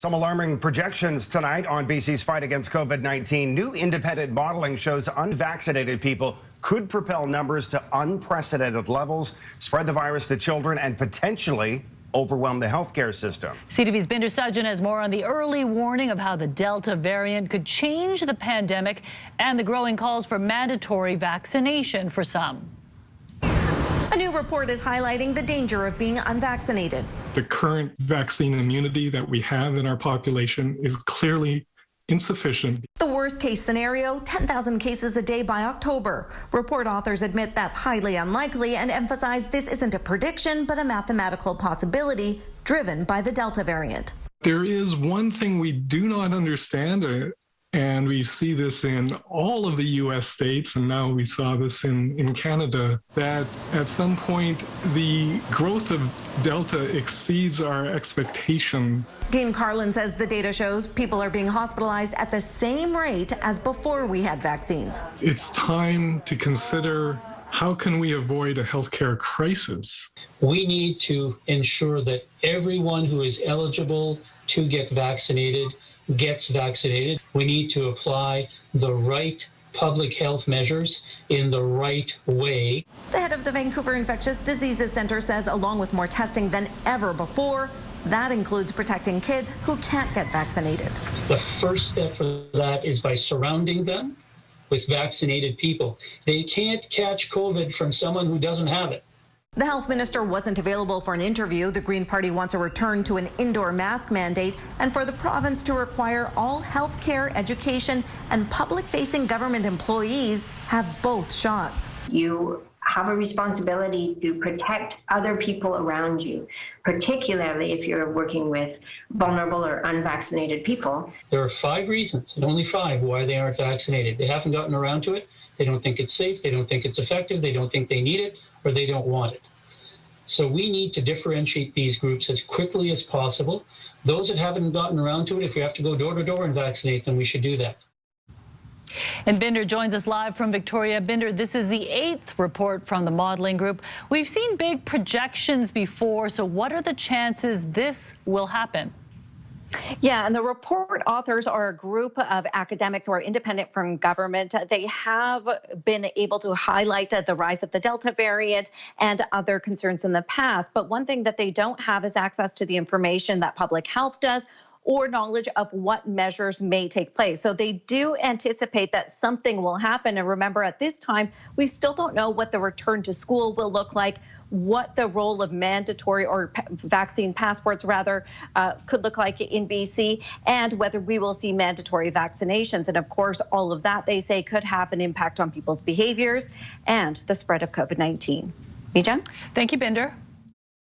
Some alarming projections tonight on BC's fight against COVID-19. New independent modeling shows unvaccinated people could propel numbers to unprecedented levels, spread the virus to children, and potentially overwhelm the healthcare system. CTV's Binder Sajjan has more on the early warning of how the Delta variant could change the pandemic and the growing calls for mandatory vaccination for some. A new report is highlighting the danger of being unvaccinated. The current vaccine immunity that we have in our population is clearly insufficient. The worst case scenario, 10,000 cases a day by October. Report authors admit that's highly unlikely and emphasize this isn't a prediction, but a mathematical possibility driven by the Delta variant. There is one thing we do not understand, and we see this in all of the U.S. states, and now we saw this in Canada, that at some point the growth of Delta exceeds our expectation. Dean Carlin says the data shows people are being hospitalized at the same rate as before we had vaccines. It's time to consider how can we avoid a healthcare crisis. We need to ensure that everyone who is eligible to get vaccinated gets vaccinated. We need to apply the right public health measures in the right way. The head of the Vancouver Infectious Diseases Centre says along with more testing than ever before, that includes protecting kids who can't get vaccinated. The first step for that is by surrounding them with vaccinated people. They can't catch COVID from someone who doesn't have it. The health minister wasn't available for an interview. The Green Party wants a return to an indoor mask mandate and for the province to require all healthcare, education, and public-facing government employees have both shots. You have a responsibility to protect other people around you, particularly if you're working with vulnerable or unvaccinated people. There are 5 reasons, and only 5, why they aren't vaccinated. They haven't gotten around to it. They don't think it's safe. They don't think it's effective. They don't think they need it, or they don't want it. So we need to differentiate these groups as quickly as possible. Those that haven't gotten around to it, if we have to go door to door and vaccinate them, we should do that. And Binder joins us live from Victoria. Binder, this is the 8th report from the modeling group. We've seen big projections before, so what are the chances this will happen? Yeah, and the report authors are a group of academics who are independent from government. They have been able to highlight the rise of the Delta variant and other concerns in the past. But one thing that they don't have is access to the information that public health does or knowledge of what measures may take place. So they do anticipate that something will happen. And remember, at this time, we still don't know what the return to school will look like, what the role of mandatory or vaccine passports rather could look like in BC, and whether we will see mandatory vaccinations. And of course, all of that, they say, could have an impact on people's behaviors and the spread of COVID-19. Mija? Thank you, Binder.